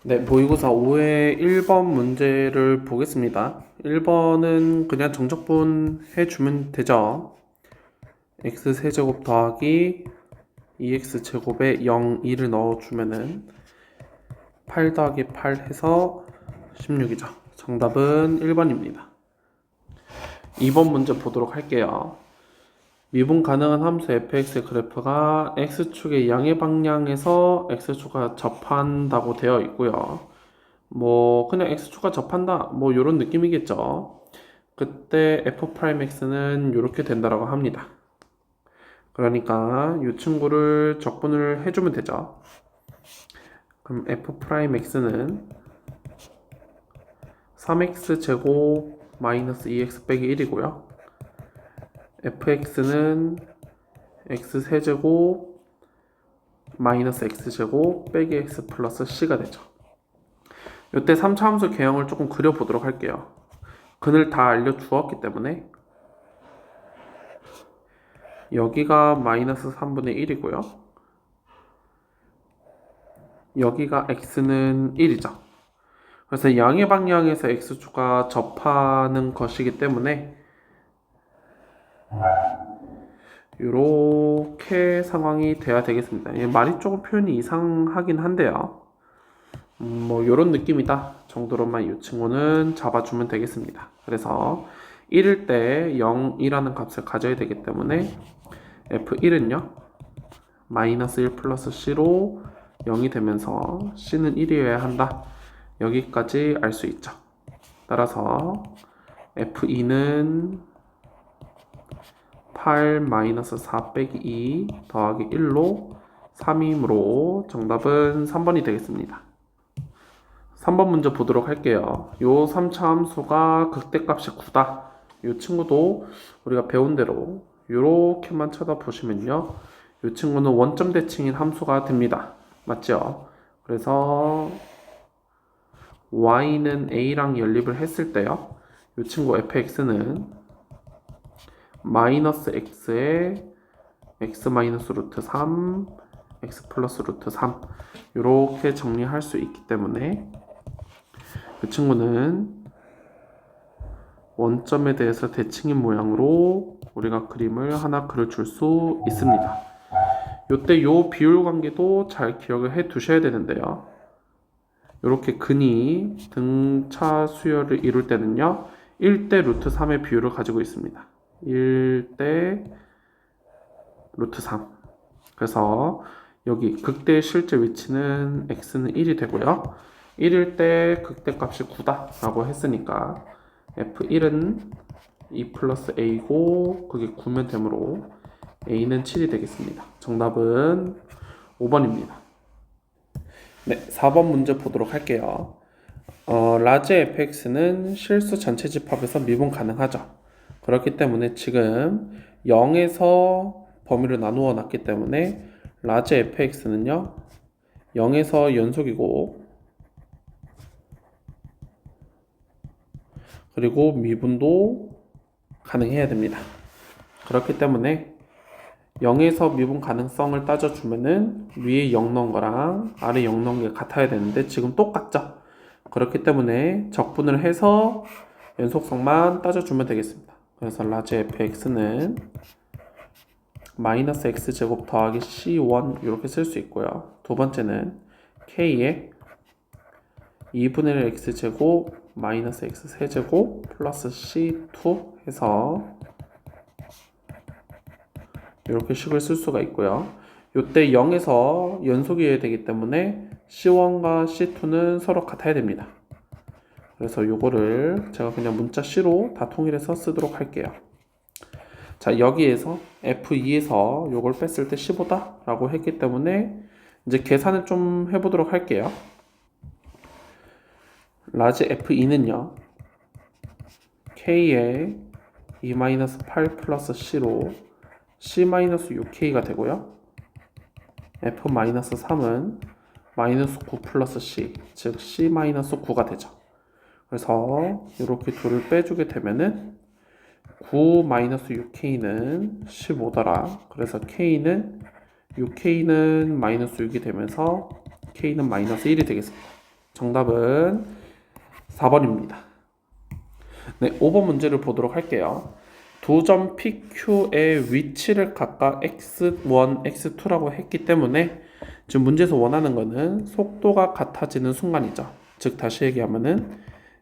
네, 모의고사 5회 1번 문제를 보겠습니다. 1번은 그냥 정적분 해주면 되죠. x세제곱 더하기 2x제곱에 0, 2를 넣어주면은 8 더하기 8 해서 16이죠. 정답은 1번입니다. 2번 문제 보도록 할게요. 미분 가능한 함수 fx의 그래프가 x축의 양의 방향에서 x축과 접한다고 되어 있고요. 뭐 그냥 x축과 접한다 뭐 이런 느낌이겠죠. 그때 f'x는 이렇게 된다라고 합니다. 그러니까 이 친구를 적분을 해주면 되죠. 그럼 f'x는 3x 제곱 마이너스 2x 빼기 1이고요. fx는 x 세제곱 마이너스 x 제곱 빼기 x 플러스 c가 되죠. 이때 3차 함수 개형을 조금 그려보도록 할게요. 근을 다 알려주었기 때문에 여기가 마이너스 3분의 1이고요. 여기가 x는 1이죠. 그래서 양의 방향에서 x축과 접하는 것이기 때문에 이렇게 상황이 돼야 되겠습니다. 말이 조금 표현이 이상하긴 한데요. 뭐 이런 느낌이다 정도로만 이 친구는 잡아주면 되겠습니다. 그래서 1일 때 0이라는 값을 가져야 되기 때문에 f1은요 마이너스 1 플러스 c로 0이 되면서 c는 1이어야 한다. 여기까지 알 수 있죠. 따라서 f2는 8 마이너스 4 빼기 2 더하기 1로 3이므로 정답은 3번이 되겠습니다. 3번 문제 보도록 할게요. 요 3차 함수가 극대값이 9다. 이 친구도 우리가 배운 대로 이렇게만 쳐다보시면요. 이 친구는 원점 대칭인 함수가 됩니다. 맞죠? 그래서 y는 a랑 연립을 했을 때요. 이 친구 fx는 마이너스 x에 x 마이너스 루트 3, x 플러스 루트 3 이렇게 정리할 수 있기 때문에 그 친구는 원점에 대해서 대칭인 모양으로 우리가 그림을 하나 그려줄 수 있습니다. 요때 요 비율 관계도 잘 기억을 해 두셔야 되는데요. 이렇게 근이 등차 수열을 이룰 때는요 1대 루트 3의 비율을 가지고 있습니다. 1대 루트 3. 그래서 여기 극대의 실제 위치는 x는 1이 되고요. 1일 때 극대값이 9다 라고 했으니까 f1은 2 플러스 a고 그게 9면 되므로 a는 7이 되겠습니다. 정답은 5번입니다. 네, 4번 문제 보도록 할게요. 라지 fx는 실수 전체 집합에서 미분 가능하죠. 그렇기 때문에 지금 0에서 범위를 나누어 놨기 때문에 라지 fx는요 0에서 연속이고 그리고 미분도 가능해야 됩니다. 그렇기 때문에 0에서 미분 가능성을 따져주면은 위에 0 넣은 거랑 아래 0 넣은 게 같아야 되는데 지금 똑같죠? 그렇기 때문에 적분을 해서 연속성만 따져주면 되겠습니다. 그래서 라지 fx는 마이너스 x제곱 더하기 c1 이렇게 쓸 수 있고요. 두 번째는 k에 2분의 1 x제곱 마이너스 x 세제곱 플러스 c2 해서 이렇게 식을 쓸 수가 있고요. 이때 0에서 연속이어야 되기 때문에 c1과 c2는 서로 같아야 됩니다. 그래서 요거를 제가 그냥 문자 c로 다 통일해서 쓰도록 할게요. 자, 여기에서 f2에서 요걸 뺐을 때 15다 라고 했기 때문에 이제 계산을 좀 해보도록 할게요. 라지 f2는요 k에 2-8 플러스 c로 c-6k가 되고요. f-3은 마이너스 9 플러스 c, 즉 c-9가 되죠. 그래서 이렇게 둘을 빼주게 되면은 9-6k는 15더라. 그래서 k는 6k는 마이너스 6이 되면서 k는 마이너스 1이 되겠습니다. 정답은 4번입니다. 네, 5번 문제를 보도록 할게요. 두 점 PQ의 위치를 각각 x1, x2라고 했기 때문에 지금 문제에서 원하는 거는 속도가 같아지는 순간이죠. 즉 다시 얘기하면은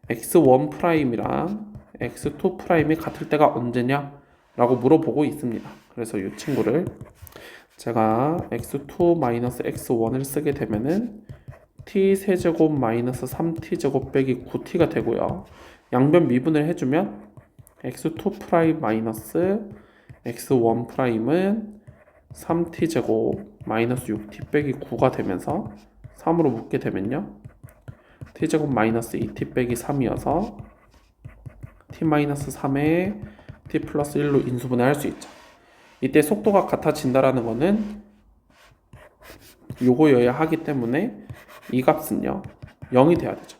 x1'이랑 x2'이 같을 때가 언제냐? 라고 물어보고 있습니다. 그래서 이 친구를 제가 x2-x1을 쓰게 되면은 t 세제곱 마이너스 3t제곱 빼기 9t가 되고요. 양변 미분을 해주면 x2' 마이너스 x1'은 3t제곱 마이너스 6t 빼기 9가 되면서 3으로 묶게 되면요. t제곱 마이너스 2t 빼기 3이어서 t 마이너스 3에 t 플러스 1로 인수분해할 수 있죠. 이때 속도가 같아진다라는 거는 요거여야 하기 때문에 이 값은요 0이 돼야 되죠.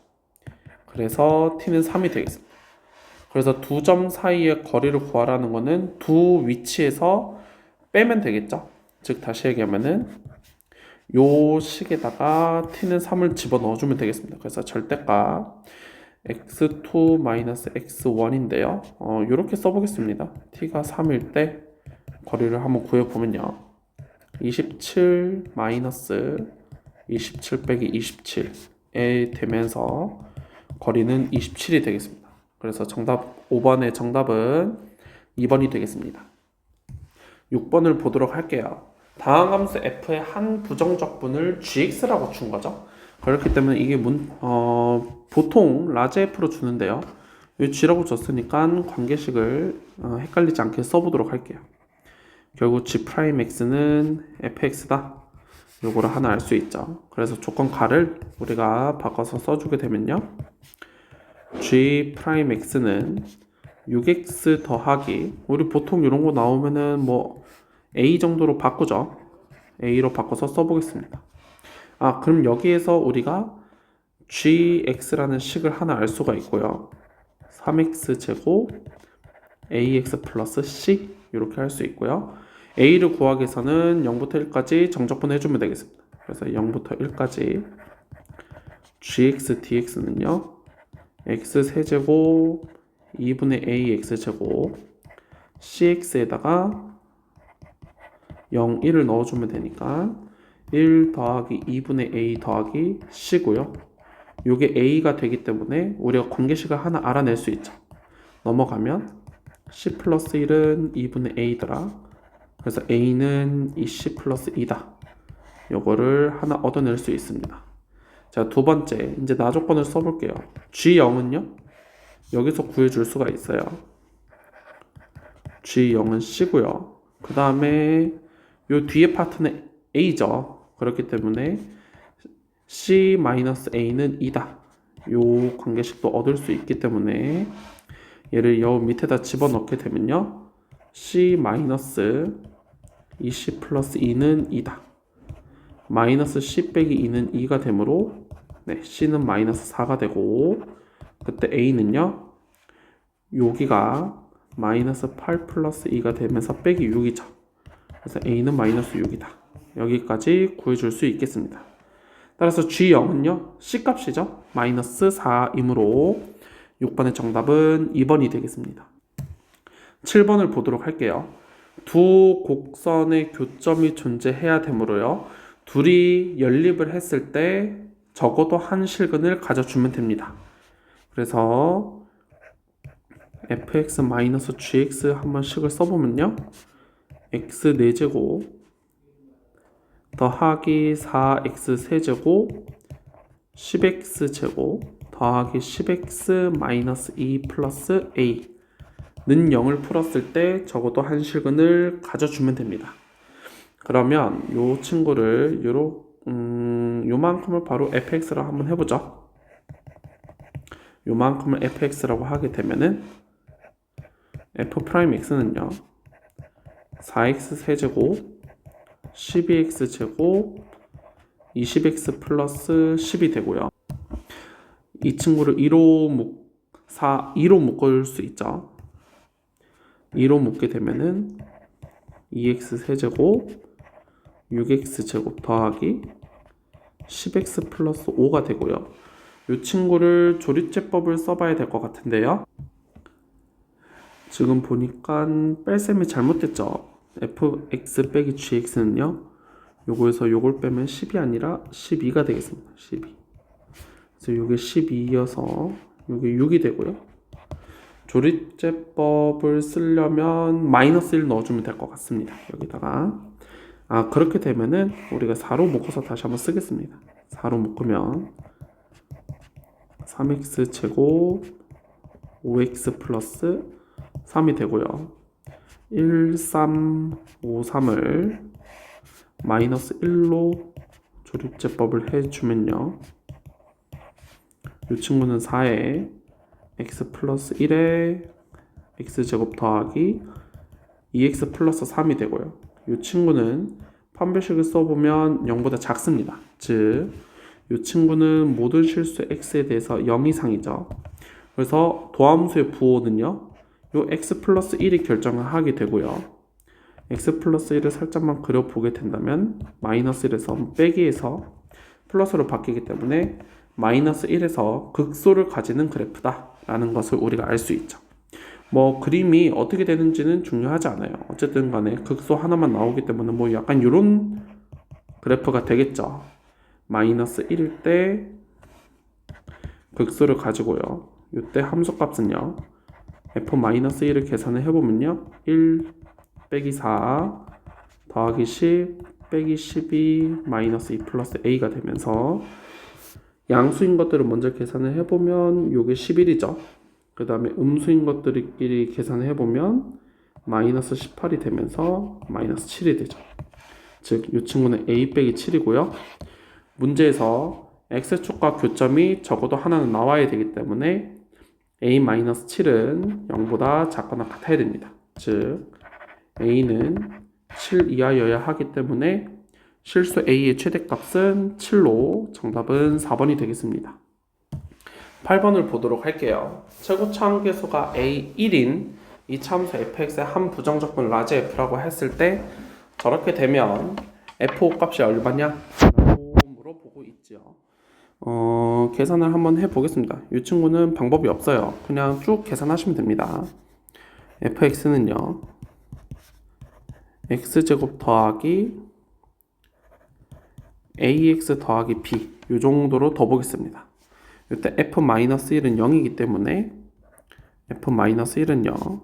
그래서 t는 3이 되겠습니다. 그래서 두 점 사이의 거리를 구하라는 거는 두 위치에서 빼면 되겠죠. 즉 다시 얘기하면은 요 식에다가 t는 3을 집어넣어주면 되겠습니다. 그래서 절대값 x2-x1인데요. 이렇게 써보겠습니다. t가 3일 때 거리를 한번 구해보면요. 27 마이너스 27 빼기 27에 되면서 거리는 27이 되겠습니다. 그래서 정답 5번의 정답은 2번이 되겠습니다. 6번을 보도록 할게요. 다음 함수 f의 한 부정적분을 gx라고 준 거죠. 그렇기 때문에 이게 보통 라지 f로 주는데요. 이 g라고 줬으니까 관계식을 헷갈리지 않게 써보도록 할게요. 결국 g'x는 fx다. 요거를 하나 알 수 있죠. 그래서 조건 가를 우리가 바꿔서 써주게 되면요. g'x는 6x 더하기 우리 보통 이런 거 나오면은 뭐 a 정도로 바꾸죠. a로 바꿔서 써보겠습니다. 그럼 여기에서 우리가 gx라는 식을 하나 알 수가 있고요. 3x 제곱 ax 플러스 c 이렇게 할 수 있고요. a를 구하기 위해서는 0부터 1까지 정적분 해주면 되겠습니다. 그래서 0부터 1까지 gx dx는요. x 세제곱 2분의 ax 제곱 cx에다가 0, 1을 넣어주면 되니까 1 더하기 2분의 a 더하기 c고요. 이게 a가 되기 때문에 우리가 관계식을 하나 알아낼 수 있죠. 넘어가면 c 플러스 1은 2분의 a더라. 그래서 a는 이 c 플러스 2다. 요거를 하나 얻어낼 수 있습니다. 자, 두 번째 이제 나 조건을 써볼게요. g0은요 여기서 구해줄 수가 있어요. g0은 c고요. 그 다음에 요 뒤에 파트는 a죠. 그렇기 때문에 c-a는 2다. 요 관계식도 얻을 수 있기 때문에 얘를 요 밑에다 집어넣게 되면요. c 마이너스 2c 플러스 2는 2다. 마이너스 c 빼기 2는 2가 되므로 c는 마이너스 4가 되고 그때 a는요. 여기가 마이너스 8 플러스 2가 되면서 빼기 6이죠. 그래서 a는 마이너스 6이다. 여기까지 구해줄 수 있겠습니다. 따라서 g0은요. c값이죠. 마이너스 4이므로 6번의 정답은 2번이 되겠습니다. 7번을 보도록 할게요. 두 곡선의 교점이 존재해야 되므로요. 둘이 연립을 했을 때 적어도 한 실근을 가져주면 됩니다. 그래서 fx-gx 한번 식을 써보면요. x 4제곱 더하기 4x 세제곱 10x 제곱 더하기 10x-2 플러스 a 는 0을 풀었을 때 적어도 한 실근을 가져주면 됩니다. 그러면 요 친구를 요만큼을 바로 fx로 한번 해보죠. 요만큼을 fx라고 하게 되면은 f'x는요 4x 세제곱 12x 제곱 20x 플러스 10이 되고요. 이 친구를 2로 묶을 수 있죠. 2로 묶게 되면은 2x 세제곱 6x 제곱 더하기 10x 플러스 5가 되고요. 이 친구를 조립제법을 써봐야 될 것 같은데요. 지금 보니까 뺄셈이 잘못됐죠. fx 빼기 gx는요. 요거에서 요걸 빼면 10이 아니라 12가 되겠습니다. 12. 그래서 요게 12이어서 요게 6이 되고요. 조립제법을 쓰려면 마이너스 1 넣어주면 될 것 같습니다. 여기다가 그렇게 되면은 우리가 4로 묶어서 다시 한번 쓰겠습니다. 4로 묶으면 3x 제곱 5x 플러스 3이 되고요. 1, 3, 5, 3을 마이너스 1로 조립제법을 해주면요. 이 친구는 4에 x 플러스 1에 x제곱 더하기 2x 플러스 3이 되고요. 이 친구는 판별식을 써보면 0보다 작습니다. 즉, 이 친구는 모든 실수 x에 대해서 0 이상이죠. 그래서 도함수의 부호는요. 이 x 플러스 1이 결정을 하게 되고요. x 플러스 1을 살짝만 그려보게 된다면 마이너스 1에서 빼기에서 플러스로 바뀌기 때문에 마이너스 1에서 극소를 가지는 그래프다 라는 것을 우리가 알 수 있죠. 뭐 그림이 어떻게 되는지는 중요하지 않아요. 어쨌든 간에 극소 하나만 나오기 때문에 뭐 약간 이런 그래프가 되겠죠. 마이너스 1일 때 극소를 가지고요. 이때 함수값은요. f-1을 계산을 해보면요. 1 빼기 4 더하기 10 빼기 12 마이너스 2 플러스 a가 되면서 양수인 것들을 먼저 계산을 해보면 요게 11이죠. 그 다음에 음수인 것들끼리 계산을 해보면 마이너스 18이 되면서 마이너스 7이 되죠. 즉, 이 친구는 a 빼기 7이고요. 문제에서 x축과 교점이 적어도 하나는 나와야 되기 때문에 a-7은 0보다 작거나 같아야 됩니다. 즉, a는 7 이하여야 하기 때문에 실수 a의 최대값은 7로 정답은 4번이 되겠습니다. 8번을 보도록 할게요. 최고차 함계수가 a1인 이 참수 fx의 한 부정적분 라지 f라고 했을 때 저렇게 되면 f5 값이 얼마냐? 라고 물어보고 있죠. 계산을 한번 해보겠습니다. 이 친구는 방법이 없어요. 그냥 쭉 계산하시면 됩니다. fx는요. x제곱 더하기 ax 더하기 b 이 정도로 더 보겠습니다. 이때 f-1은 0이기 때문에 f-1은요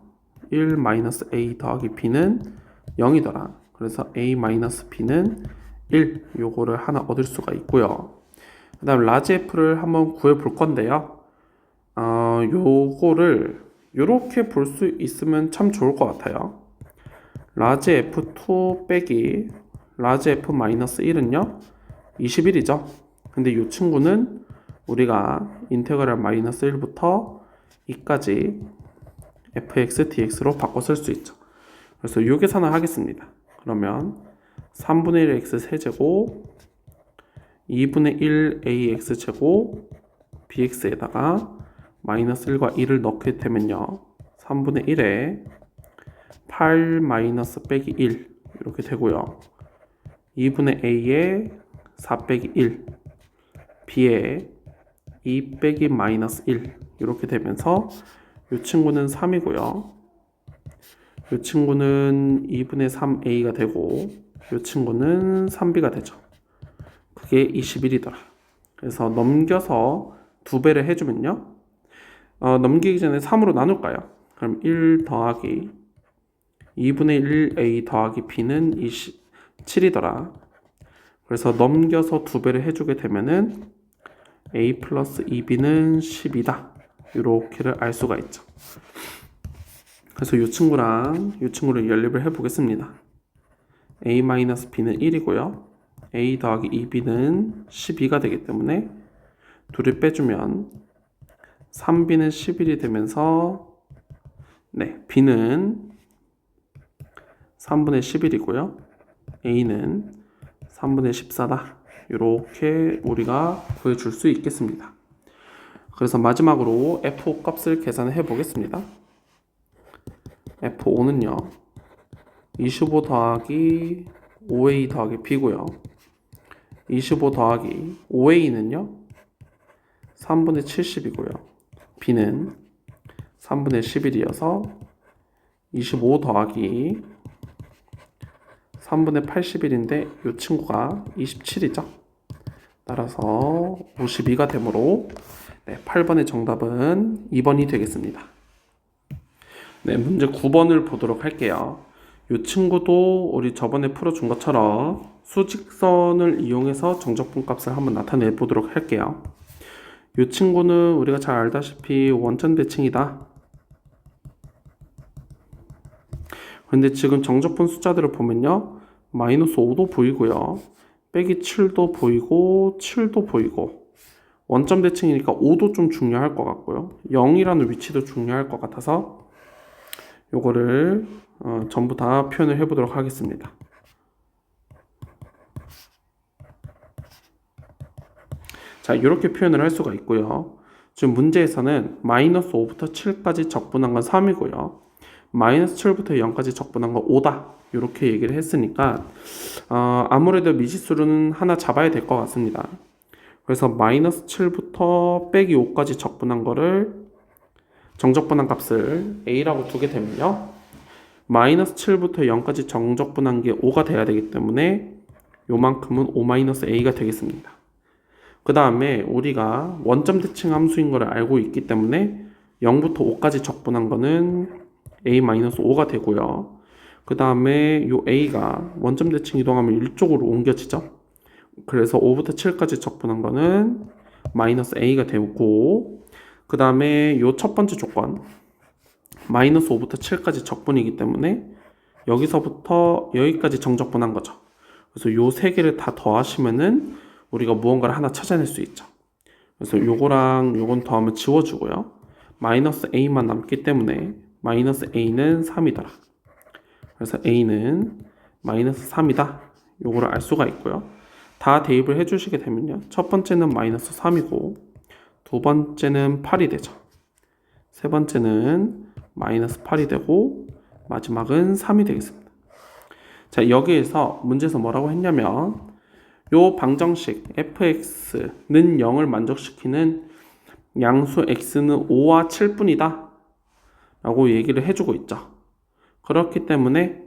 1-a 더하기 b는 0이더라. 그래서 a-b는 1 요거를 하나 얻을 수가 있고요. 그 다음 라지 f를 한번 구해 볼 건데요. 요거를 요렇게 볼 수 있으면 참 좋을 것 같아요. 라지 f2 빼기 라지 f-1은요 21이죠. 근데 이 친구는 우리가 인테그랄 마이너스 1부터 2까지 fx dx로 바꿔 쓸 수 있죠. 그래서 이 계산을 하겠습니다. 그러면 3분의 1 x 세제곱 2분의 1 ax 제곱 bx에다가 마이너스 1과 2를 넣게 되면요. 3분의 1에 8 마이너스 빼기 1 이렇게 되고요. 2분의 a에 4 빼기 1 b에 2 빼기 마이너스 1 이렇게 되면서 이 친구는 3이고요. 이 친구는 2분의 3a가 되고 이 친구는 3b가 되죠. 그게 21이더라. 그래서 넘겨서 2배를 해주면요. 넘기기 전에 3으로 나눌까요? 그럼 1 더하기 2분의 1a 더하기 b는 27이더라. 그래서 넘겨서 2배를 해주게 되면은 a 플러스 2b는 10이다. 이렇게를 알 수가 있죠. 그래서 이 친구랑 이 친구를 연립을 해보겠습니다. a-b는 1이고요. a 더하기 2b는 12가 되기 때문에 둘을 빼주면 3b는 11이 되면서 b는 3분의 11이고요. a는 3분의 14다. 이렇게 우리가 구해줄 수 있겠습니다. 그래서 마지막으로 f5 값을 계산해 보겠습니다. f5는요 25 더하기 5a 더하기 b고요. 25 더하기 5a는요 3분의 70이고요. b는 3분의 11이어서 25 더하기 3분의 81인데 이 친구가 27이죠. 따라서 52가 되므로 8번의 정답은 2번이 되겠습니다. 네, 문제 9번을 보도록 할게요. 이 친구도 우리 저번에 풀어준 것처럼 수직선을 이용해서 정적분 값을 한번 나타내 보도록 할게요. 이 친구는 우리가 잘 알다시피 원점 대칭이다. 근데 지금 정적분 숫자들을 보면요, 마이너스 5도 보이고요, 빼기 7도 보이고 7도 보이고, 원점 대칭이니까 5도 좀 중요할 것 같고요, 0이라는 위치도 중요할 것 같아서 요거를 전부 다 표현을 해보도록 하겠습니다. 자, 이렇게 표현을 할 수가 있고요. 지금 문제에서는 마이너스 5부터 7까지 적분한 건 3이고요. 마이너스 7부터 0까지 적분한 건 5다. 이렇게 얘기를 했으니까 아무래도 미지수는 하나 잡아야 될 것 같습니다. 그래서 마이너스 7부터 빼기 5까지 적분한 거를 정적분한 값을 a라고 두게 되면요, 마이너스 7부터 0까지 정적분한 게 5가 돼야 되기 때문에 요만큼은 5-a가 되겠습니다. 그 다음에 우리가 원점 대칭 함수인 것을 알고 있기 때문에 0부터 5까지 적분한 거는 a-5가 되고요. 그 다음에 요 a가 원점 대칭 이동하면 이쪽으로 옮겨지죠. 그래서 5부터 7까지 적분한 거는 마이너스 a가 되고, 그 다음에 요 첫 번째 조건 마이너스 5부터 7까지 적분이기 때문에 여기서부터 여기까지 정적분한 거죠. 그래서 요 세 개를 다 더하시면은 우리가 무언가를 하나 찾아낼 수 있죠. 그래서 요거랑 요건 더하면 지워주고요, 마이너스 a만 남기 때문에 마이너스 a는 3이더라. 그래서 a는 마이너스 3이다. 요거를 알 수가 있고요. 다 대입을 해주시게 되면요, 첫 번째는 마이너스 3이고, 두 번째는 8이 되죠. 세 번째는 마이너스 8이 되고, 마지막은 3이 되겠습니다. 자, 여기에서 문제에서 뭐라고 했냐면, 요 방정식 fx는 0을 만족시키는 양수 x는 5와 7뿐이다 라고 얘기를 해주고 있죠. 그렇기 때문에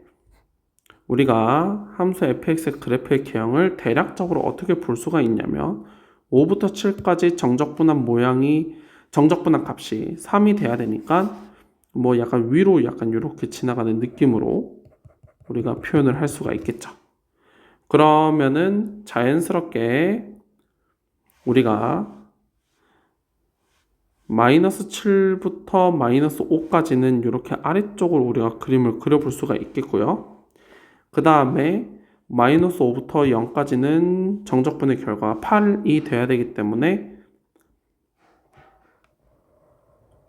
우리가 함수 fx의 그래프의 개형을 대략적으로 어떻게 볼 수가 있냐면, 5부터 7까지 정적분한 값이 3이 돼야 되니까 뭐 약간 위로 약간 이렇게 지나가는 느낌으로 우리가 표현을 할 수가 있겠죠. 그러면은 자연스럽게 우리가 마이너스 7부터 마이너스 5까지는 이렇게 아래쪽으로 우리가 그림을 그려볼 수가 있겠고요. 그 다음에 마이너스 5부터 0까지는 정적분의 결과가 8이 돼야 되기 때문에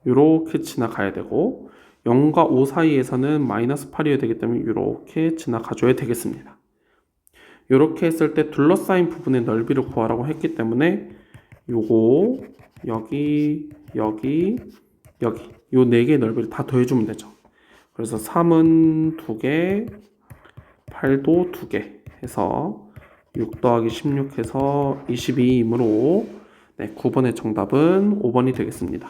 이렇게 지나가야 되고, 0과 5 사이에서는 마이너스 8이어야 되기 때문에 이렇게 지나가줘야 되겠습니다. 이렇게 했을 때 둘러싸인 부분의 넓이를 구하라고 했기 때문에 요거 여기 여기 여기 요 4개의 넓이를 다 더해주면 되죠. 그래서 3은 2개, 8도 2개 해서 6 더하기 16 해서 22이므로 9번의 정답은 5번이 되겠습니다.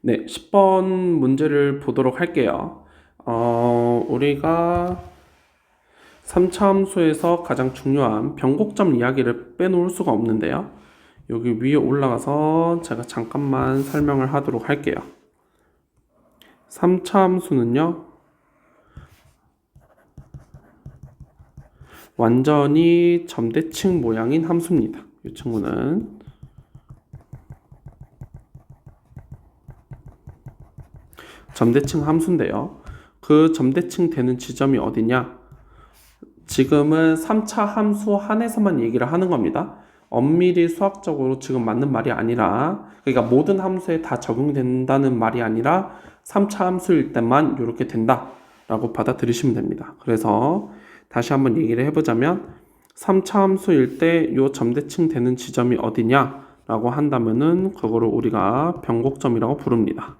네, 10번 문제를 보도록 할게요. 우리가 3차 함수에서 가장 중요한 변곡점 이야기를 빼놓을 수가 없는데요. 여기 위에 올라가서 제가 잠깐만 설명을 하도록 할게요. 3차 함수는요, 완전히 점대칭 모양인 함수입니다. 이 친구는 점대칭 함수인데요, 그 점대칭 되는 지점이 어디냐? 지금은 3차 함수 한에서만 얘기를 하는 겁니다. 엄밀히 수학적으로 지금 맞는 말이 아니라, 그러니까 모든 함수에 다 적용된다는 말이 아니라 3차 함수일 때만 이렇게 된다 라고 받아들이시면 됩니다. 그래서 다시 한번 얘기를 해보자면, 3차 함수일 때 이 점대칭 되는 지점이 어디냐 라고 한다면은 그거를 우리가 변곡점이라고 부릅니다.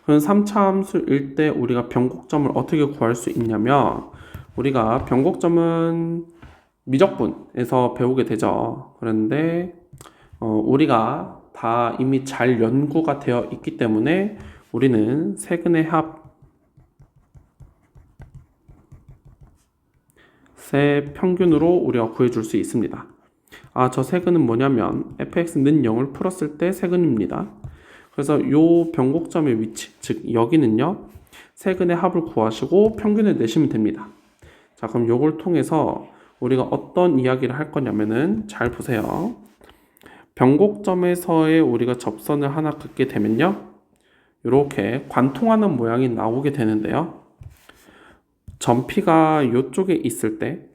그럼 3차 함수일 때 우리가 변곡점을 어떻게 구할 수 있냐면, 우리가 변곡점은 미적분에서 배우게 되죠. 그런데 우리가 다 이미 잘 연구가 되어 있기 때문에 우리는 세근의 합의 평균으로 우리가 구해줄 수 있습니다. 저 세근은 뭐냐면 fx는 0을 풀었을 때 세근입니다. 그래서 요 변곡점의 위치, 즉 여기는요 세근의 합을 구하시고 평균을 내시면 됩니다. 자, 그럼 요걸 통해서 우리가 어떤 이야기를 할 거냐면은 잘 보세요. 변곡점에서의 우리가 접선을 하나 긋게 되면요 이렇게 관통하는 모양이 나오게 되는데요. 점피가 이쪽에 있을 때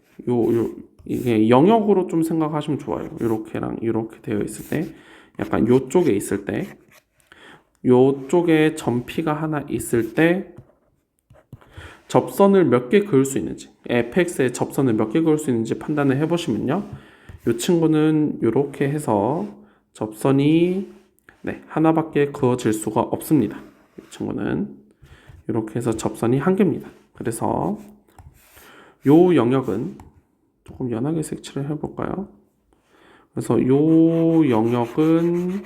이게 영역으로 좀 생각하시면 좋아요. 이렇게랑 이렇게 되어 있을 때 약간 이쪽에 있을 때 이쪽에 점피가 하나 있을 때 접선을 몇 개 그을 수 있는지 fx에 접선을 몇 개 그을 수 있는지 판단을 해보시면요 이 친구는 이렇게 해서 접선이 하나밖에 그어질 수가 없습니다. 이 친구는 이렇게 해서 접선이 한 개입니다. 그래서 요 영역은 조금 연하게 색칠을 해볼까요? 그래서 요 영역은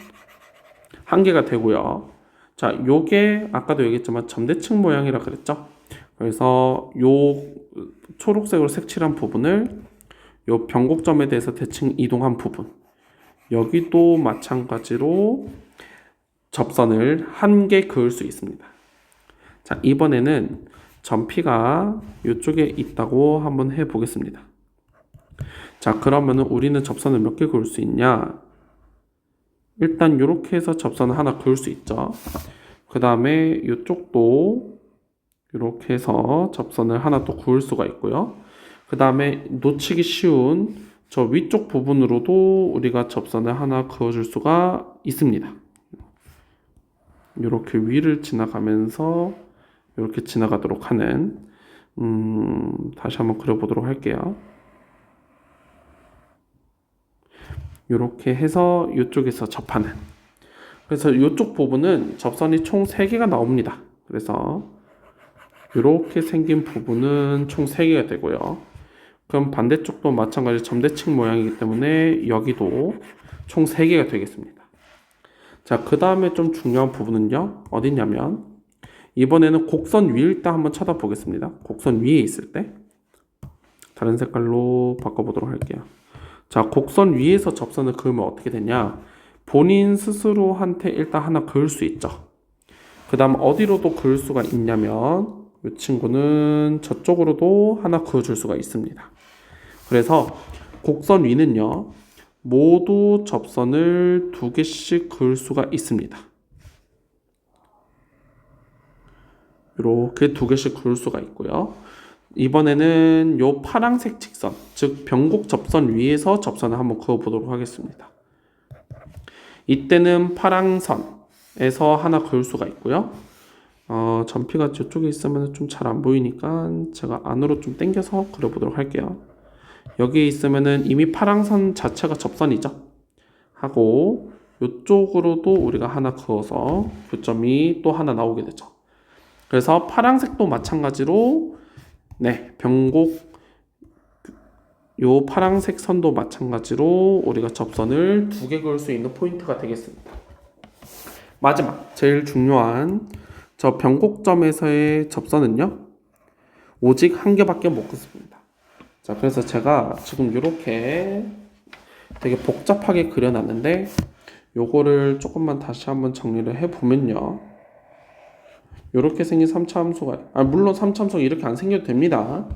한 개가 되고요. 자, 요게 아까도 얘기했지만 점대칭 모양이라 그랬죠? 그래서 요 초록색으로 색칠한 부분을 요 변곡점에 대해서 대칭 이동한 부분 여기도 마찬가지로 접선을 한 개 그을 수 있습니다. 자, 이번에는 점피가 이쪽에 있다고 한번 해보겠습니다. 자, 그러면은 우리는 접선을 몇 개 그을 수 있냐? 일단 이렇게 해서 접선을 하나 그을 수 있죠. 그 다음에 이쪽도 이렇게 해서 접선을 하나 또 그을 수가 있고요. 그 다음에 놓치기 쉬운 저 위쪽 부분으로도 우리가 접선을 하나 그어줄 수가 있습니다. 이렇게 위를 지나가면서 이렇게 지나가도록 하는 다시 한번 그려보도록 할게요. 이렇게 해서 이쪽에서 접하는 그래서 이쪽 부분은 접선이 총 3개가 나옵니다. 그래서 이렇게 생긴 부분은 총 3개가 되고요. 그럼 반대쪽도 마찬가지 점대칭 모양이기 때문에 여기도 총 3개가 되겠습니다. 자, 그 다음에 좀 중요한 부분은요 어디냐면 이번에는 곡선 위일 때 한번 쳐다보겠습니다. 곡선 위에 있을 때 다른 색깔로 바꿔보도록 할게요. 자, 곡선 위에서 접선을 그으면 어떻게 되냐? 본인 스스로한테 일단 하나 그을 수 있죠. 그 다음 어디로도 그을 수가 있냐면 이 친구는 저쪽으로도 하나 그어줄 수가 있습니다. 그래서 곡선 위는요 모두 접선을 2개씩 그을 수가 있습니다. 이렇게 2개씩 그을 수가 있고요. 이번에는 요 파란색 직선, 즉 변곡 접선 위에서 접선을 한번 그어 보도록 하겠습니다. 이때는 파랑선에서 하나 그을 수가 있고요. 점피가 이쪽에 있으면 좀 잘 안 보이니까 제가 안으로 좀 당겨서 그려보도록 할게요. 여기 있으면은 이미 파랑선 자체가 접선이죠. 하고 이쪽으로도 우리가 하나 그어서 교점이 또 하나 나오게 되죠. 그래서 파란색도 마찬가지로 변곡 요 파란색 선도 마찬가지로 우리가 접선을 2개 그을 수 있는 포인트가 되겠습니다. 마지막 제일 중요한 저 변곡점에서의 접선은요 오직 1개밖에 못 긋습니다. 자, 그래서 제가 지금 이렇게 되게 복잡하게 그려놨는데 요거를 조금만 다시 한번 정리를 해보면요 이렇게 생긴 3차 함수가 물론 3차 함수가 이렇게 안 생겨도 됩니다.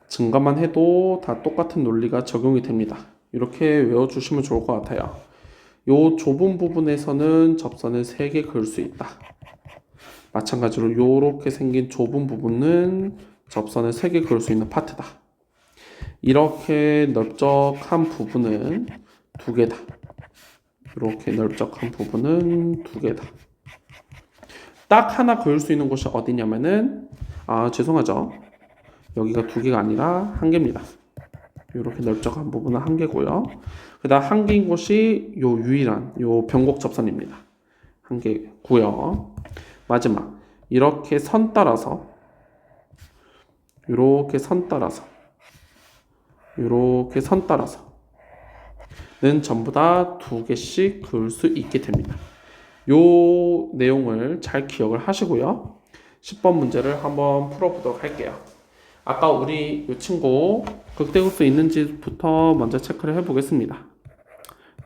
증가만 해도 다 똑같은 논리가 적용이 됩니다. 이렇게 외워주시면 좋을 것 같아요. 요 좁은 부분에서는 접선을 3개 그을 수 있다. 마찬가지로 이렇게 생긴 좁은 부분은 접선을 3개 그을 수 있는 파트다. 이렇게 넓적한 부분은 2개다. 이렇게 넓적한 부분은 2개다. 딱 하나 그을 수 있는 곳이 어디냐면은 죄송하죠. 여기가 2개가 아니라 1개입니다. 이렇게 넓적한 부분은 1개고요. 그 다음 1개인 곳이 요 유일한 요 변곡 접선입니다. 1개고요. 마지막 이렇게 선 따라서 이렇게 선 따라서는 전부 다 2개씩 그을 수 있게 됩니다. 요 내용을 잘 기억을 하시고요. 10번 문제를 한번 풀어보도록 할게요. 아까 우리 이 친구 극대급수 있는지부터 먼저 체크를 해보겠습니다.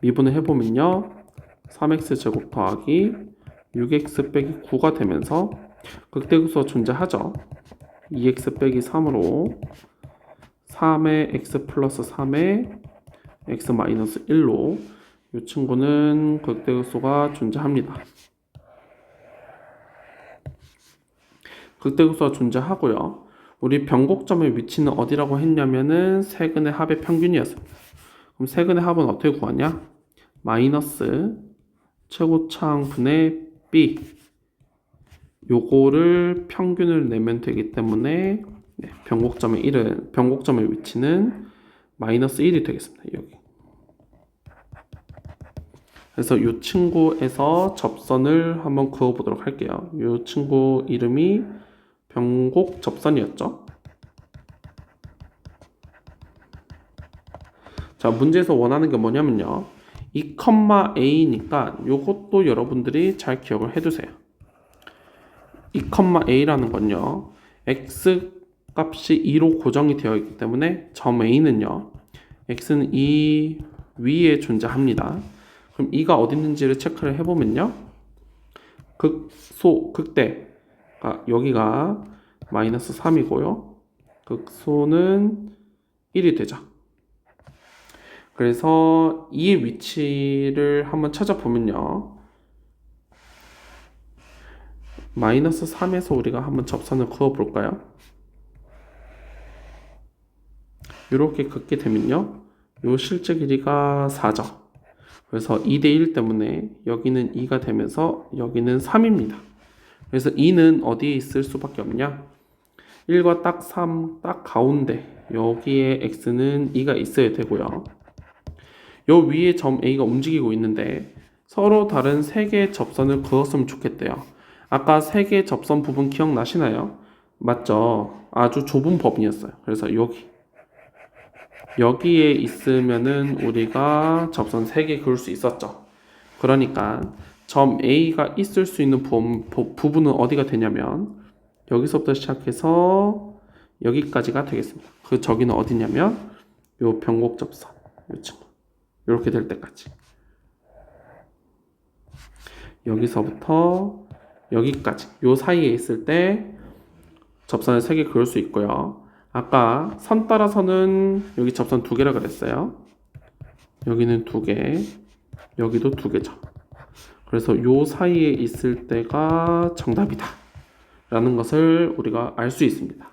미분을 해보면요. 3x 제곱 더하기 6x 빼기 9가 되면서 극대급수가 존재하죠. 2x 빼기 3으로 3의 x 플러스 3의 x 마이너스 1로 이 친구는 극대극소가 존재합니다. 극대극소가 존재하고요. 우리 변곡점의 위치는 어디라고 했냐면은 세근의 합의 평균이었습니다. 그럼 세근의 합은 어떻게 구하냐? 마이너스 최고차항분의 b 요거를 평균을 내면 되기 때문에 변곡점의 위치는 마이너스 1이 되겠습니다. 여기. 그래서 이 친구에서 접선을 한번 그어보도록 할게요. 이 친구 이름이 변곡 접선이었죠. 자, 문제에서 원하는 게 뭐냐면요. 2,a니까 요것도 여러분들이 잘 기억을 해두세요. 2,a라는 건요. x 값이 2로 고정이 되어 있기 때문에 점 a는요. x는 2 위에 존재합니다. 그럼 2가 어디 있는지를 체크를 해보면요. 극대가 여기가 마이너스 3이고요. 극소는 1이 되죠. 그래서 이 위치를 한번 찾아보면요. 마이너스 3에서 우리가 한번 접선을 그어볼까요? 이렇게 긋게 되면요. 요 실제 길이가 4죠. 그래서 2대1 때문에 여기는 2가 되면서 여기는 3입니다. 그래서 2는 어디에 있을 수밖에 없냐? 1과 딱 3, 딱 가운데 여기에 x는 2가 있어야 되고요. 요 위에 점 A가 움직이고 있는데 서로 다른 3개의 접선을 그었으면 좋겠대요. 아까 3개의 접선 부분 기억나시나요? 맞죠? 아주 좁은 범위였어요. 그래서 여기에 있으면은 우리가 접선 3개 그을 수 있었죠. 그러니까 점 A가 있을 수 있는 부분은 어디가 되냐면 여기서부터 시작해서 여기까지가 되겠습니다. 그 저기는 어디냐면 요 변곡 접선 요 친구 이렇게 될 때까지 여기서부터 여기까지 요 사이에 있을 때 접선을 3개 그을 수 있고요. 아까 선 따라서는 여기 접선 2개라 그랬어요. 여기는 2개, 여기도 2개죠. 그래서 요 사이에 있을 때가 정답이다 라는 것을 우리가 알 수 있습니다.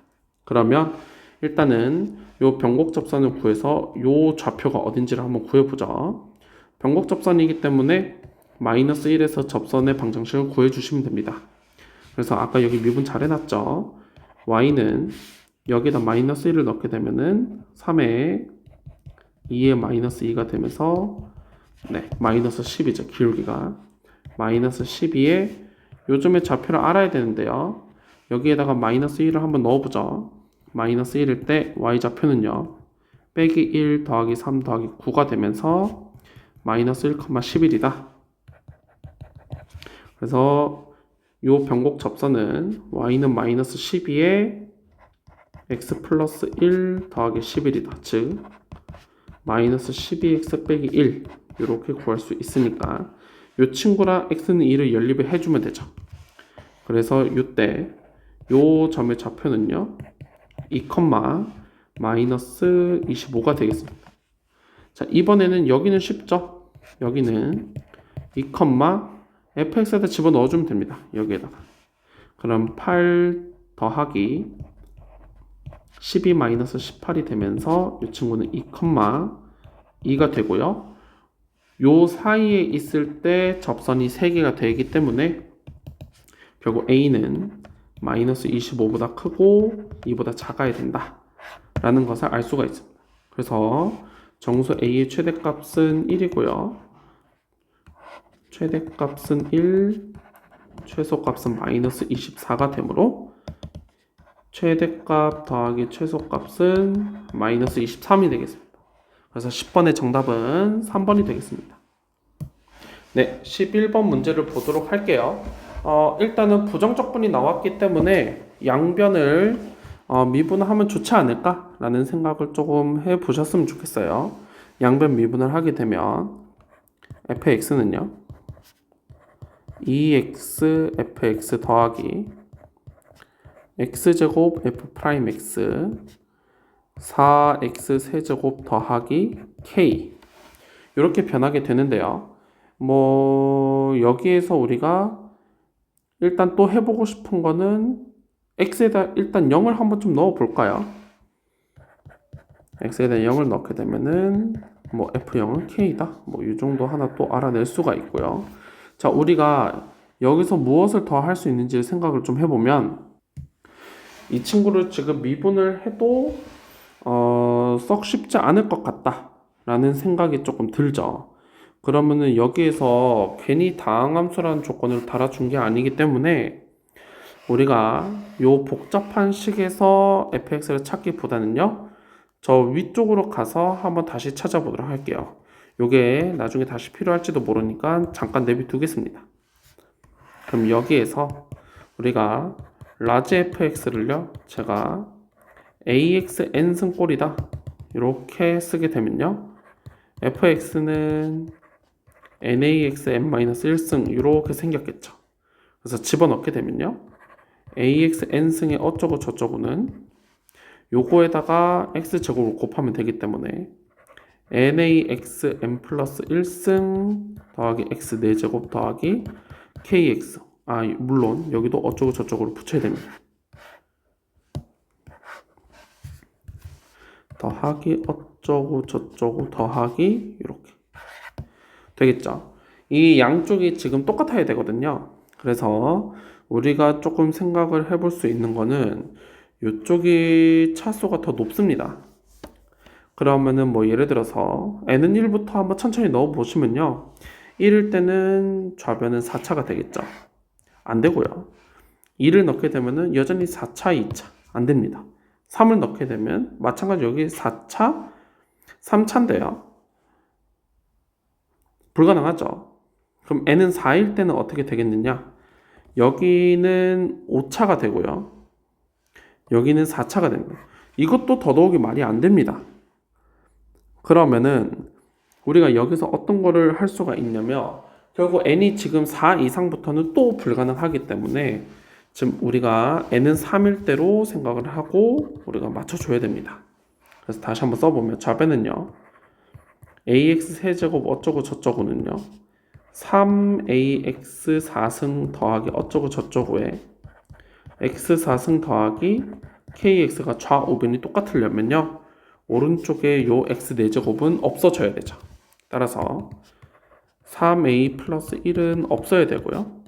그러면 일단은 요 변곡 접선을 구해서 요 좌표가 어딘지를 한번 구해보죠. 변곡 접선이기 때문에 마이너스 1에서 접선의 방정식을 구해주시면 됩니다. 그래서 아까 여기 미분 잘 해놨죠. y는 여기다 마이너스 1을 넣게 되면은 3에 2에 마이너스 2가 되면서 마이너스 10이죠. 기울기가 마이너스 12에 요즘의 좌표를 알아야 되는데요. 여기에다가 마이너스 1을 한번 넣어보죠. 마이너스 1일 때 y좌표는요. 빼기 1 더하기 3 더하기 9가 되면서 마이너스 1,11이다. 그래서 요 변곡 접선은 y는 마이너스 12에 x 플러스 1 더하기 11이다. 즉 마이너스 12x 빼기 1 이렇게 구할 수 있으니까 요 친구랑 x는 2를 연립을 해주면 되죠. 그래서 이때 요 점의 좌표는요 2, 마이너스 25가 되겠습니다. 자, 이번에는 여기는 쉽죠. 여기는 2, fx에다 집어넣어주면 됩니다. 여기에다가 그럼 8 더하기 12 마이너스 18이 되면서 이 친구는 2, 2가 되고요. 요 사이에 있을 때 접선이 3개가 되기 때문에 결국 a는 마이너스 25보다 크고 2보다 작아야 된다 라는 것을 알 수가 있습니다. 그래서 정수 a의 최대값은 1이고요. 최대값은 1, 최소값은 마이너스 24가 되므로 최대값 더하기 최소값은 마이너스 23이 되겠습니다. 그래서 10번의 정답은 3번이 되겠습니다. 네, 11번 문제를 보도록 할게요. 일단은 부정적분이 나왔기 때문에 양변을 미분하면 좋지 않을까라는 생각을 조금 해보셨으면 좋겠어요. 양변 미분을 하게 되면 fx는요 2x fx 더하기 x제곱 f'x 4x 세제곱 더하기 k 이렇게 변하게 되는데요. 뭐 여기에서 우리가 일단 또 해보고 싶은 거는 x에다 일단 0을 한번 좀 넣어 볼까요? x에다 0을 넣게 되면은 뭐 f0은 k다 뭐 이 정도 하나 또 알아낼 수가 있고요. 자, 우리가 여기서 무엇을 더 할 수 있는지 생각을 좀 해보면 이 친구를 지금 미분을 해도 썩 쉽지 않을 것 같다 라는 생각이 조금 들죠. 그러면은 여기에서 괜히 다항함수라는 조건을 달아준 게 아니기 때문에 우리가 요 복잡한 식에서 fx를 찾기보다는요 저 위쪽으로 가서 한번 다시 찾아보도록 할게요. 요게 나중에 다시 필요할지도 모르니까 잠깐 내비두겠습니다. 그럼 여기에서 우리가 라지 fx를요 제가 ax n승꼴이다 이렇게 쓰게 되면요 fx는 nax n-1승 이렇게 생겼겠죠. 그래서 집어넣게 되면요 ax n승의 어쩌고 저쩌고는 요거에다가 x제곱을 곱하면 되기 때문에 nax n 플러스 1승 더하기 x 4제곱 더하기 kx 물론 여기도 어쩌고 저쩌고를 붙여야 됩니다. 더하기 어쩌고 저쩌고 더하기 이렇게 되겠죠. 이 양쪽이 지금 똑같아야 되거든요. 그래서 우리가 조금 생각을 해볼 수 있는 거는 이쪽이 차수가 더 높습니다. 그러면은 뭐 예를 들어서 n은 1부터 한번 천천히 넣어 보시면요 1일 때는 좌변은 4차가 되겠죠. 안 되고요 2를 넣게 되면은 여전히 4차 2차 안 됩니다. 3을 넣게 되면 마찬가지 여기 4차 3차인데요 불가능하죠. 그럼 n은 4일 때는 어떻게 되겠느냐 여기는 5차가 되고요 여기는 4차가 됩니다. 이것도 더더욱이 말이 안 됩니다. 그러면은 우리가 여기서 어떤 거를 할 수가 있냐면 결국 n이 지금 4 이상부터는 또 불가능하기 때문에 지금 우리가 n은 3일 대로 생각을 하고 우리가 맞춰줘야 됩니다. 그래서 다시 한번 써보면 좌변은요 ax 세제곱 어쩌고 저쩌고는요 3ax 4승 더하기 어쩌고 저쩌고에 x 4승 더하기 kx가 좌우변이 똑같으려면요 오른쪽에 요 x 4제곱은 없어져야 되죠. 따라서 3a 플러스 1은 없어야 되고요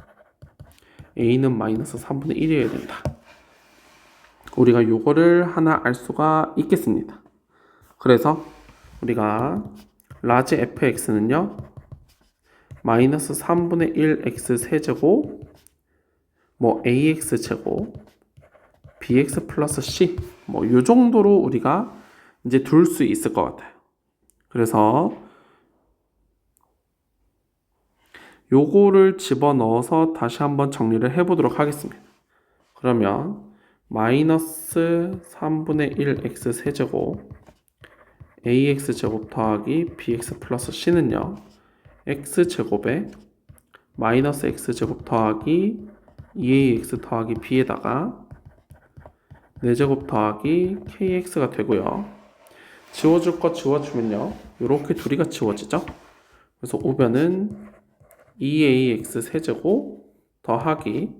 a는 마이너스 3분의 1이어야 된다. 우리가 요거를 하나 알 수가 있겠습니다. 그래서 우리가 라지 fx는요 마이너스 3분의 1 x 세제곱 뭐 ax 제곱 bx 플러스 c 뭐 요 정도로 우리가 이제 둘 수 있을 것 같아요. 그래서 요거를 집어넣어서 다시 한번 정리를 해보도록 하겠습니다. 그러면 마이너스 3분의 1 x 세제곱 ax 제곱 더하기 bx 플러스 c는요 x 제곱에 마이너스 x 제곱 더하기 2ax 더하기 b에다가 4제곱 더하기 kx가 되고요. 지워줄 거 지워주면요 이렇게 둘이가 지워지죠. 그래서 우변은 2ax 세제곱 더하기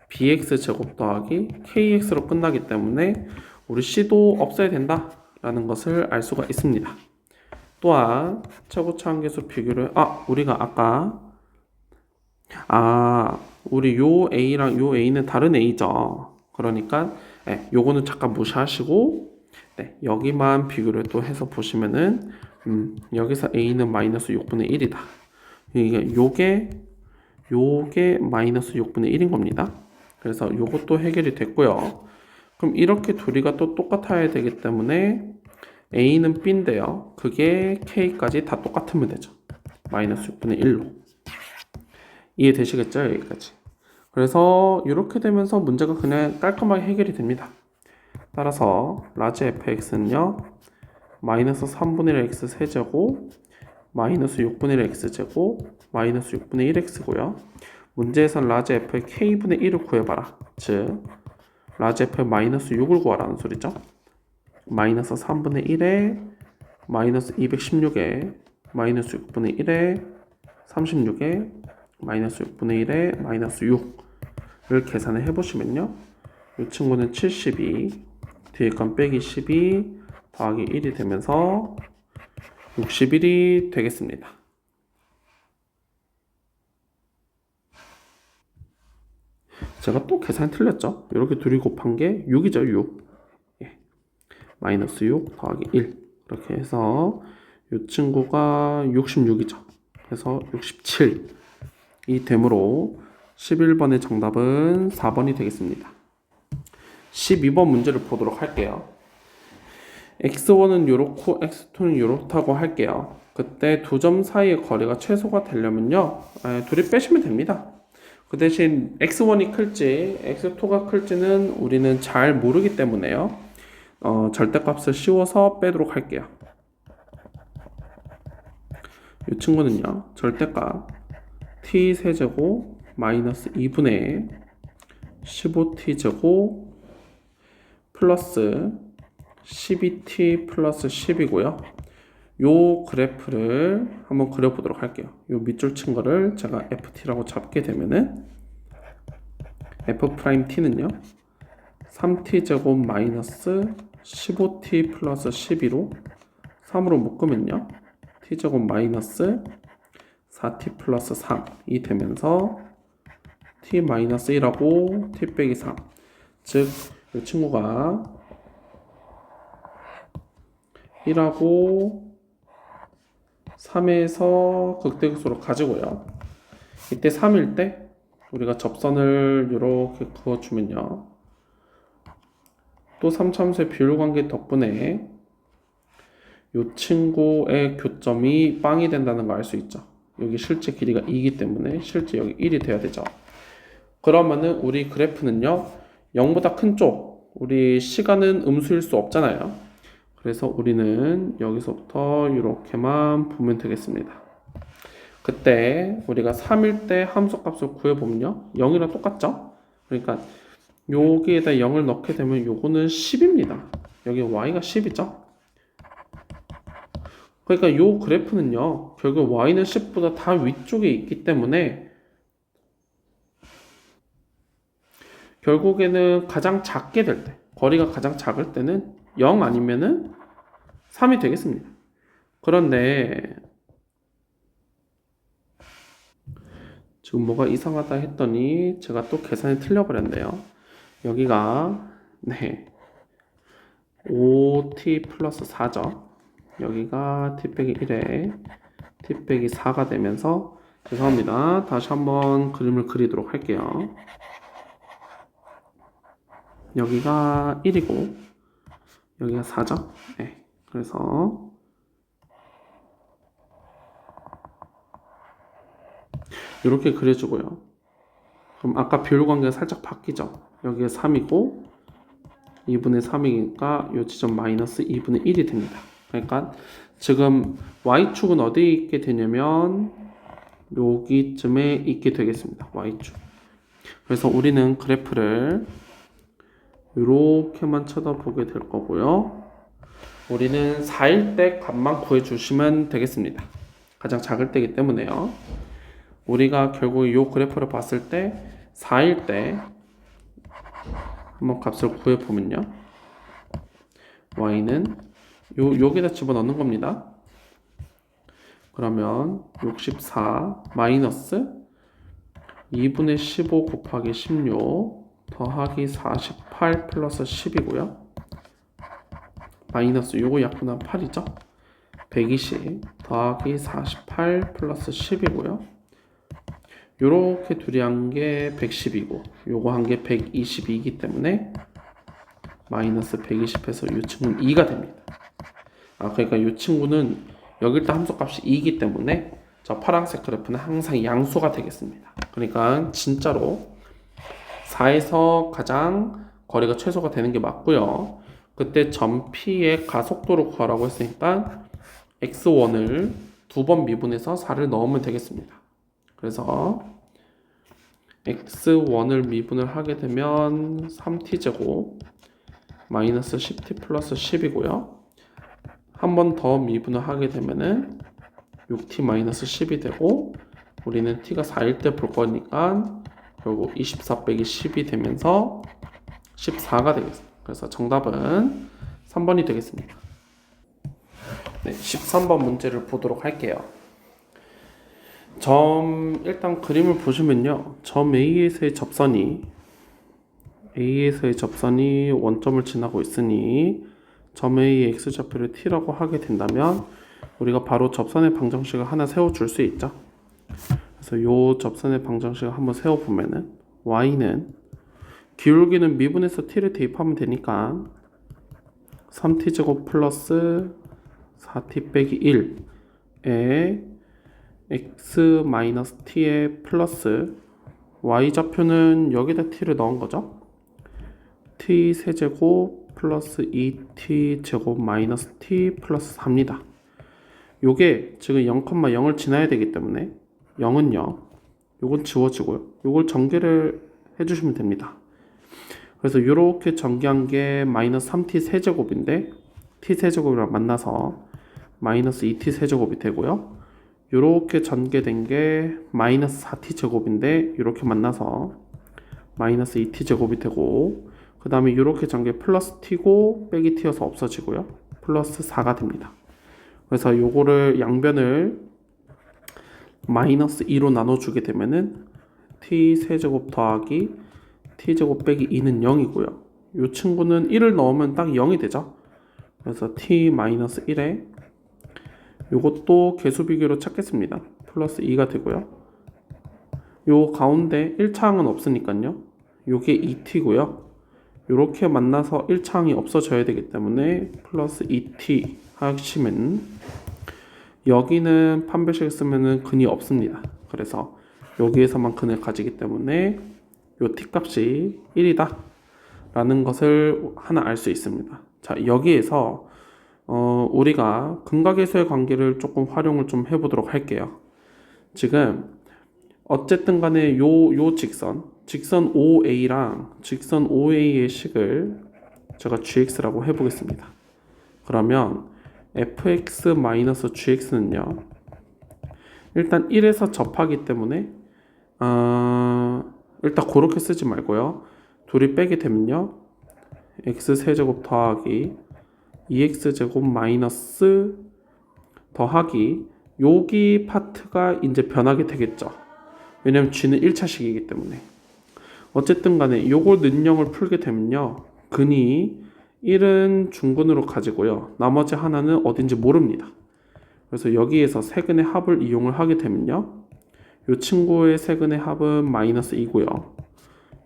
bx 제곱 더하기 kx로 끝나기 때문에 우리 c도 없어야 된다 라는 것을 알 수가 있습니다. 또한 최고차 함계수 비교를 우리가 아까 우리 요 a랑 요 a는 다른 a죠. 그러니까 요거는 잠깐 무시하시고 여기만 비교를 또 해서 보시면은 여기서 a는 마이너스 6분의 1이다. 요게 마이너스 6분의 1인 겁니다. 그래서 요것도 해결이 됐고요. 그럼 이렇게 둘이가 또 똑같아야 되기 때문에 A는 B인데요. 그게 K까지 다 똑같으면 되죠. 마이너스 6분의 1로. 이해되시겠죠? 여기까지. 그래서 이렇게 되면서 문제가 그냥 깔끔하게 해결이 됩니다. 따라서 라지 fx는요. 마이너스 3분의 1 x 세제곱 마이너스 6분의 1 x제곱 마이너스 6분의 1x고요. 문제에선 라지 f의 k분의 1을 구해봐라. 즉 라지 f의 마이너스 6을 구하라는 소리죠. 마이너스 3분의 1에 마이너스 216에 마이너스 6분의 1에 36에 마이너스 6분의 1에 마이너스 6을 계산을 해보시면요. 이 친구는 72 뒤에 건 빼기 12 더하기 1이 되면서 61이 되겠습니다. 제가 또 계산이 틀렸죠. 이렇게 둘이 곱한 게 6이죠. 6 마이너스 6 더하기 1 이렇게 해서 이 친구가 66이죠. 그래서 67이 되므로 11번의 정답은 4번이 되겠습니다. 12번 문제를 보도록 할게요. x1은 요렇고 x2는 요렇다고 할게요. 그때 두 점 사이의 거리가 최소가 되려면요. 둘이 빼시면 됩니다. 그 대신 x1이 클지 x2가 클지는 우리는 잘 모르기 때문에요. 절대값을 씌워서 빼도록 할게요. 이 친구는요. 절대값 t 세제곱 마이너스 2분의 15t제곱 플러스 12t 플러스 10이고요. 요 그래프를 한번 그려보도록 할게요. 요 밑줄 친 거를 제가 ft라고 잡게 되면은 f't는요 3t제곱 마이너스 15t 플러스 12로 3으로 묶으면요 t제곱 마이너스 4t 플러스 3이 되면서 t 마이너스 1하고 t 빼기 3 즉 이 친구가 1하고 3에서 극대극소로 가지고요. 이때 3일 때 우리가 접선을 이렇게 그어주면요. 또 3참수의 비율관계 덕분에 이 친구의 교점이 빵이 된다는 걸 알 수 있죠. 여기 실제 길이가 2이기 때문에 실제 여기 1이 돼야 되죠. 그러면은 우리 그래프는요. 0보다 큰 쪽, 우리 시간은 음수일 수 없잖아요. 그래서 우리는 여기서부터 이렇게만 보면 되겠습니다. 그때 우리가 3일 때 함수값을 구해보면요. 0이랑 똑같죠? 그러니까 여기에다 0을 넣게 되면 요거는 10입니다. 여기 y가 10이죠? 그러니까 요 그래프는요. 결국 y는 10보다 다 위쪽에 있기 때문에 결국에는 가장 작게 될 때, 거리가 가장 작을 때는 0 아니면은 3이 되겠습니다. 그런데 지금 뭐가 이상하다 했더니 제가 또 계산이 틀려버렸네요. 여기가 5t 플러스 4죠. 여기가 t 빼기 1에 t 빼기 4가 되면서 죄송합니다. 다시 한번 그림을 그리도록 할게요. 여기가 1이고 여기가 4죠. 네. 그래서 이렇게 그려주고요. 그럼 아까 비율 관계가 살짝 바뀌죠. 여기가 3이고 2분의 3이니까 이 지점 마이너스 2분의 1이 됩니다. 그러니까 지금 y축은 어디에 있게 되냐면 여기쯤에 있게 되겠습니다. y축. 그래서 우리는 그래프를 이렇게만 쳐다보게 될 거고요. 우리는 4일 때 값만 구해주시면 되겠습니다. 가장 작을 때이기 때문에요. 우리가 결국 이 그래프를 봤을 때 4일 때 한번 값을 구해보면요. y는 여기다 집어넣는 겁니다. 그러면 64 마이너스 2분의 15 곱하기 16 더하기 48 플러스 10이고요. 마이너스 요거 약분한 8이죠. 120 더하기 48 플러스 10이고요. 요렇게 둘이 한 게 110이고 요거 한 게 122이기 때문에 마이너스 120해서 이 친구는 2가 됩니다. 그러니까 이 친구는 여기 일단 함수값이 2이기 때문에 저 파란색 그래프는 항상 양수가 되겠습니다. 그러니까 진짜로 4에서 가장 거리가 최소가 되는 게 맞고요. 그때 점 P의 가속도를 구하라고 했으니까 x1을 2번 미분해서 4를 넣으면 되겠습니다. 그래서 x1을 미분을 하게 되면 3t제곱 마이너스 10t 플러스 10이고요. 한 번 더 미분을 하게 되면은 6t 마이너스 10이 되고, 우리는 t가 4일 때 볼 거니까 결국 24 빼기 10이 되면서 14가 되겠습니다. 그래서 정답은 3번이 되겠습니다. 네, 13번 문제를 보도록 할게요. 일단 그림을 보시면요. 점 A에서의 접선이 원점을 지나고 있으니 점 A의 x좌표를 t라고 하게 된다면 우리가 바로 접선의 방정식을 하나 세워줄 수 있죠. 그래서 이 접선의 방정식을 한번 세워보면은 y는 기울기는 미분해서 t를 대입하면 되니까 3t제곱 플러스 4t 빼기 1에 x 마이너스 t의 플러스 y좌표는 여기다 t를 넣은 거죠. t 세제곱 플러스 2t 제곱 마이너스 t 플러스 4입니다. 요게 지금 0,0을 지나야 되기 때문에 0은요, 요건 지워지고요. 요걸 전개를 해주시면 됩니다. 그래서 이렇게 전개한 게 마이너스 3t 세제곱인데 t 세제곱이랑 만나서 마이너스 2t 세제곱이 되고요. 이렇게 전개된 게 마이너스 4t 제곱인데 이렇게 만나서 마이너스 2t 제곱이 되고, 그 다음에 이렇게 전개 플러스 t고 빼기 t여서 없어지고요. 플러스 4가 됩니다. 그래서 요거를 양변을 마이너스 2로 나눠주게 되면은 t 세제곱 더하기 t제곱 빼기 2는 0이고요. 이 친구는 1을 넣으면 딱 0이 되죠. 그래서 t 마이너스 1에 요것도 개수비교로 찾겠습니다. 플러스 2가 되고요. 요 가운데 1차항은 없으니까요. 요게 2t고요. 요렇게 만나서 1차항이 없어져야 되기 때문에 플러스 2t 하시면, 여기는 판별식을 쓰면은 근이 없습니다. 그래서 여기에서만 근을 가지기 때문에 요 t 값이 1이다 라는 것을 하나 알 수 있습니다. 자, 여기에서 우리가 근각계수의 관계를 조금 활용을 좀 해보도록 할게요. 지금 어쨌든 간에 요 직선 OA랑 직선 OA의 식을 제가 gx라고 해보겠습니다. 그러면 fx-gx는요, 일단 1에서 접하기 때문에 일단 그렇게 쓰지 말고요. 둘이 빼게 되면요, x세제곱 더하기 2x제곱 마이너스 더하기 여기 파트가 이제 변하게 되겠죠. 왜냐면 g는 1차식이기 때문에. 어쨌든 간에 요걸 는형을 풀게 되면요, 근이 1은 중근으로 가지고요, 나머지 하나는 어딘지 모릅니다. 그래서 여기에서 세근의 합을 이용을 하게 되면요, 요 친구의 세근의 합은 마이너스 2고요.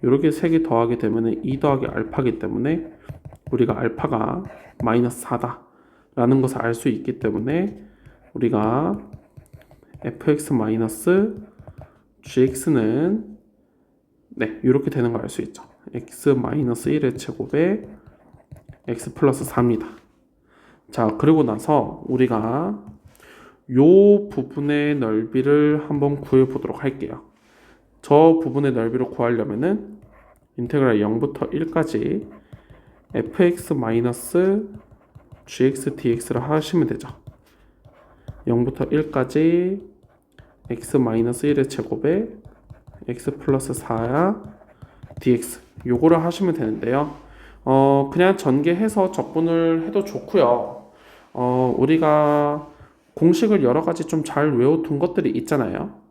요렇게 3개 더하게 되면 2 더하기 알파기 때문에 우리가 알파가 마이너스 4다 라는 것을 알 수 있기 때문에 우리가 fx-gx는 이렇게 되는 걸 알 수 있죠. x-1의 제곱에 x 플러스 4입니다. 자, 그리고 나서 우리가 요 부분의 넓이를 한번 구해 보도록 할게요. 저 부분의 넓이를 구하려면은 인테그랄 0부터 1까지 fx-gx dx를 하시면 되죠. 0부터 1까지 x-1의 제곱에 x 플러스 4야 dx, 요거를 하시면 되는데요. 그냥 전개해서 적분을 해도 좋고요. 우리가 공식을 여러 가지 좀 잘 외워둔 것들이 있잖아요.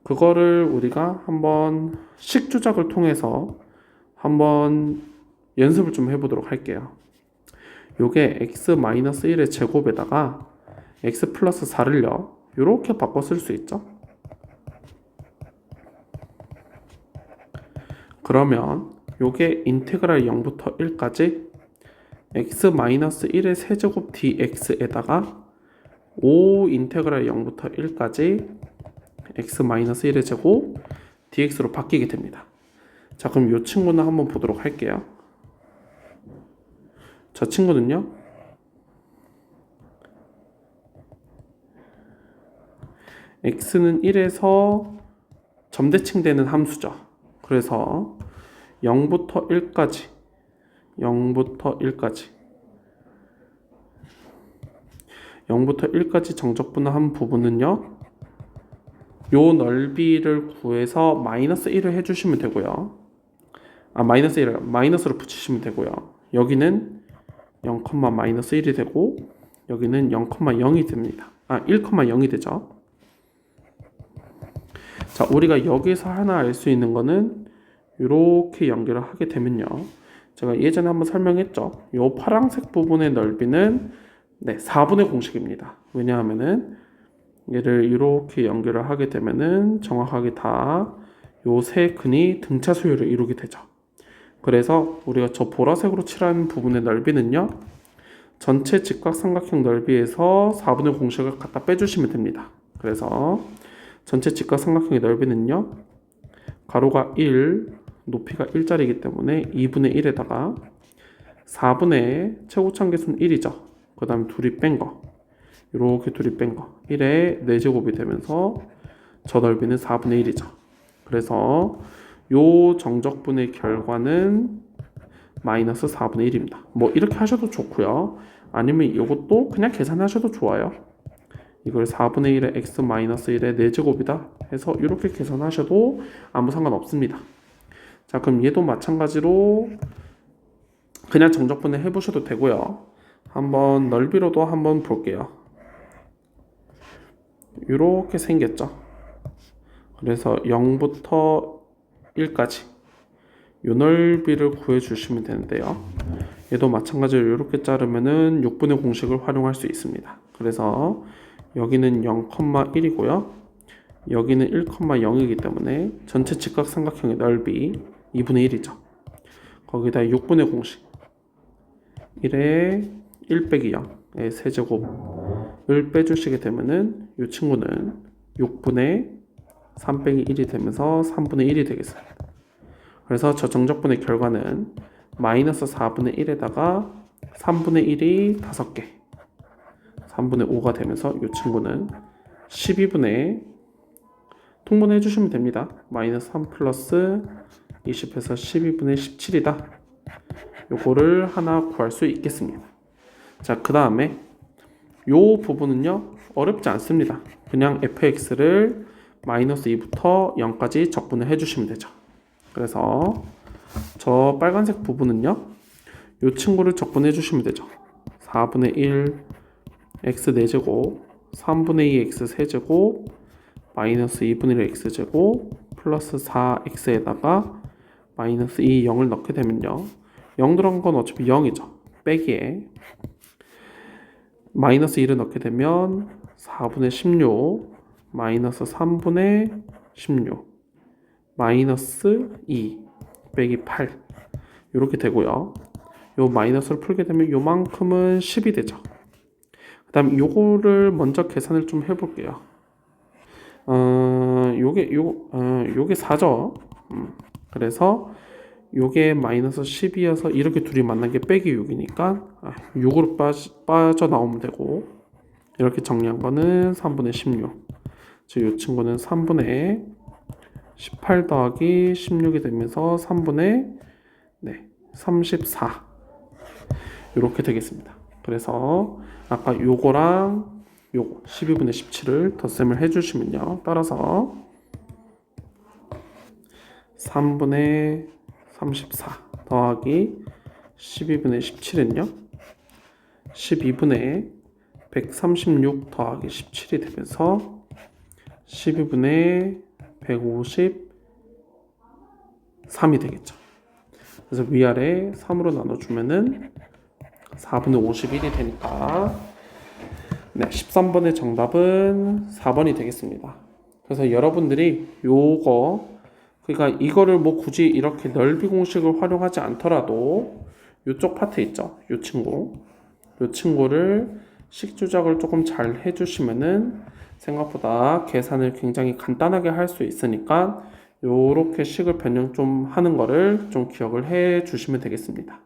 그거를 우리가 한번 식 조작을 통해서 한번 연습을 좀 해보도록 할게요. 요게 x-1의 제곱에다가 x 플러스 4를요, 요렇게 바꿔 쓸 수 있죠. 그러면 요게 인테그랄 0부터 1까지 x-1의 세제곱 dx에다가 5 인테그랄 0부터 1까지 x-1의 제곱 dx로 바뀌게 됩니다. 자, 그럼 이 친구는 한번 보도록 할게요. 저 친구는요, x는 1에서 점대칭되는 함수죠. 그래서 0부터 1까지 정적분한 부분은요, 요 넓이를 구해서 마이너스 1을 해주시면 되고요. 마이너스 1을 마이너스로 붙이시면 되고요. 여기는 0, 마이너스 1이 되고 여기는 0,0이 됩니다. 1,0이 되죠. 자, 우리가 여기서 하나 알 수 있는 거는 이렇게 연결을 하게 되면요. 제가 예전에 한번 설명했죠. 요 파란색 부분의 넓이는 4분의 공식입니다. 왜냐하면은 얘를 이렇게 연결을 하게 되면은 정확하게 다 요 세 근이 등차 수열을 이루게 되죠. 그래서 우리가 저 보라색으로 칠한 부분의 넓이는요, 전체 직각삼각형 넓이에서 4분의 공식을 갖다 빼주시면 됩니다. 그래서 전체 직각삼각형의 넓이는요, 가로가 1, 높이가 1짜리이기 때문에 2분의 1에다가 4분의 최고차계수는 1이죠. 그 다음에 둘이 뺀 거, 이렇게 둘이 뺀 거 1의 4제곱이 되면서 저 넓이는 4분의 1이죠. 그래서 요 정적분의 결과는 마이너스 4분의 1입니다. 뭐 이렇게 하셔도 좋고요. 아니면 이것도 그냥 계산하셔도 좋아요. 이걸 4분의 1의 x 마이너스 1의 4제곱이다 해서 이렇게 계산하셔도 아무 상관없습니다. 자, 그럼 얘도 마찬가지로 그냥 정적분해 해보셔도 되고요. 한번 넓이로도 한번 볼게요. 이렇게 생겼죠. 그래서 0부터 1까지 요 넓이를 구해주시면 되는데요. 얘도 마찬가지로 이렇게 자르면은 6분의 공식을 활용할 수 있습니다. 그래서 여기는 0,1이고요. 여기는 1,0이기 때문에 전체 직각삼각형의 넓이 2분의 1이죠. 거기다 6분의 공식 1에 1 빼기 0의 세제곱을 빼주시게 되면은 이 친구는 6분의 3 빼기 1이 되면서 3분의 1이 되겠습니다. 그래서 저 정적분의 결과는 마이너스 4분의 1에다가 3분의 1이 5개 3분의 5가 되면서 이 친구는 12분의 통분해 해주시면 됩니다. 마이너스 3 플러스 20해서 12분의 17이다. 요거를 하나 구할 수 있겠습니다. 자, 그 다음에 요 부분은요, 어렵지 않습니다. 그냥 fx를 마이너스 2부터 0까지 적분을 해주시면 되죠. 그래서 저 빨간색 부분은요, 요 친구를 적분해 주시면 되죠. 4분의 1 x 4제곱 3분의 2 x 세제곱 마이너스 2분의 1 x제곱 플러스 4x에다가 마이너스 2 0을 넣게 되면요, 0 들어간 건 어차피 0이죠. 빼기에 마이너스 1을 넣게 되면 4분의 16 마이너스 3분의 16 마이너스 2 빼기 8 이렇게 되고요. 요 마이너스를 풀게 되면 요만큼은 10이 되죠. 그 다음 요거를 먼저 계산을 좀 해볼게요. 요게 4죠. 그래서 요게 마이너스 10이어서 이렇게 둘이 만난 게 빼기 6이니까 6으로 빠져나오면 되고, 이렇게 정리한 거는 3분의 16. 즉 이 친구는 3분의 18 더하기 16이 되면서 3분의 34 이렇게 되겠습니다. 그래서 아까 요거랑 요거 12분의 17을 덧셈을 해주시면요, 따라서 3분의 34 더하기 12분의 17은요 12분의 136 더하기 17이 되면서 12분의 153이 되겠죠. 그래서 위아래 3으로 나눠주면은 4분의 51이 되니까 13번의 정답은 4번이 되겠습니다. 그래서 여러분들이 요거, 그러니까 이거를 뭐 굳이 이렇게 넓이 공식을 활용하지 않더라도 이쪽 파트 있죠? 이 친구를 식 조작을 조금 잘 해주시면은 생각보다 계산을 굉장히 간단하게 할 수 있으니까 요렇게 식을 변형 좀 하는 거를 좀 기억을 해 주시면 되겠습니다.